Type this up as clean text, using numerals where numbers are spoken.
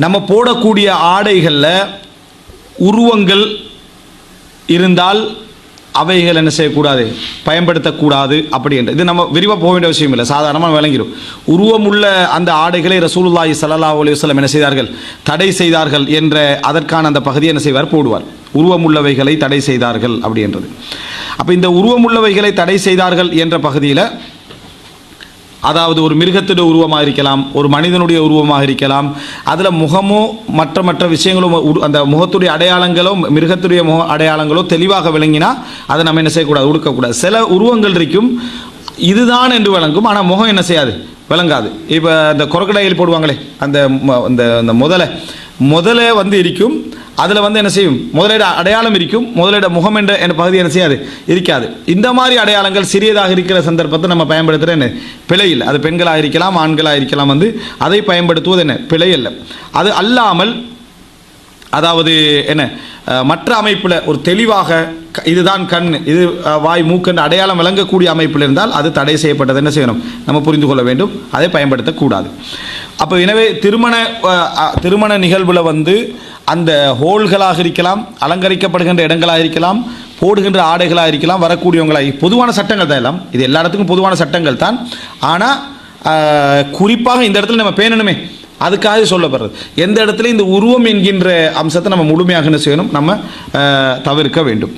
நம்ம போடக்கூடிய ஆடைகளில் உருவங்கள் இருந்தால் அவைகள் என்ன செய்யக்கூடாது, பயன்படுத்தக்கூடாது அப்படின்ற இது நம்ம விரிவாக போக வேண்டிய விஷயம் இல்லை, சாதாரணமாக விளங்கிடும். உருவமுள்ள அந்த ஆடைகளை ரசூலுல்லாஹி ஸல்லல்லாஹு அலைஹி வஸல்லம் என்ன செய்தார்கள், தடை செய்தார்கள் என்ற அதற்கான அந்த பகுதியை என்ன செய்வார், போடுவார். உருவமுள்ளவைகளை தடை செய்தார்கள் அப்படின்றது. அப்போ இந்த உருவமுள்ளவைகளை தடை செய்தார்கள் என்ற பகுதியில் அதாவது ஒரு மிருகத்துடைய உருவமாக இருக்கலாம், ஒரு மனிதனுடைய உருவமாக இருக்கலாம், அதில் முகமோ மற்ற விஷயங்களும் அந்த முகத்துடைய அடையாளங்களோ மிருகத்துடைய முக அடையாளங்களோ தெளிவாக விளங்கினா அதை நம்ம என்ன செய்யக்கூடாது, உடுக்கக்கூடாது. சில உருவங்கள் இருக்கும் இதுதான் என்று விளங்கும், ஆனால் முகம் என்ன செய்யாது, விளங்காது. இப்போ இந்த கொரக்கடையில் போடுவாங்களே அந்த முதலை வந்து இருக்கும், அதில் வந்து என்ன செய்யும், முதலிட அடையாளம் இருக்கும், முதலிட முகம் என்ற பகுதி என்ன செய்யாது, இருக்காது. இந்த மாதிரி அடையாளங்கள் சிறியதாக இருக்கிற சந்தர்ப்பத்தை நம்ம பயன்படுத்துகிற என்ன பிழை இல்லை. அது பெண்களாக இருக்கலாம், ஆண்களாக இருக்கலாம், வந்து அதை பயன்படுத்துவது என்ன பிழை இல்லை. அது அல்லாமல் அதாவது என்ன மற்ற அமைப்பில் ஒரு தெளிவாக இதுதான் கண், இது வாய், மூக்கென்று அடையாளம் விளங்கக்கூடிய அமைப்பில் இருந்தால் அது தடை செய்யப்பட்டது என்ன செய்யணும், நம்ம புரிந்து கொள்ள வேண்டும், அதை பயன்படுத்தக்கூடாது. அப்போ எனவே திருமண நிகழ்வில் வந்து அந்த ஹோல்களாக இருக்கலாம், அலங்கரிக்கப்படுகின்ற இடங்களாக இருக்கலாம், போடுகின்ற ஆடைகளாக இருக்கலாம், வரக்கூடியவங்களாக பொதுவான சட்டங்கள் தான் எல்லாம், இது எல்லா இடத்துக்கும் பொதுவான சட்டங்கள் தான். ஆனால் குறிப்பாக இந்த இடத்துல நம்ம பேணணுமே, அதுக்காக சொல்லப்படுறது. எந்த இடத்துல இந்த உருவம் என்கின்ற அம்சத்தை நம்ம முழுமையாக என்ன செய்யணும், நம்ம தவிர்க்க வேண்டும்.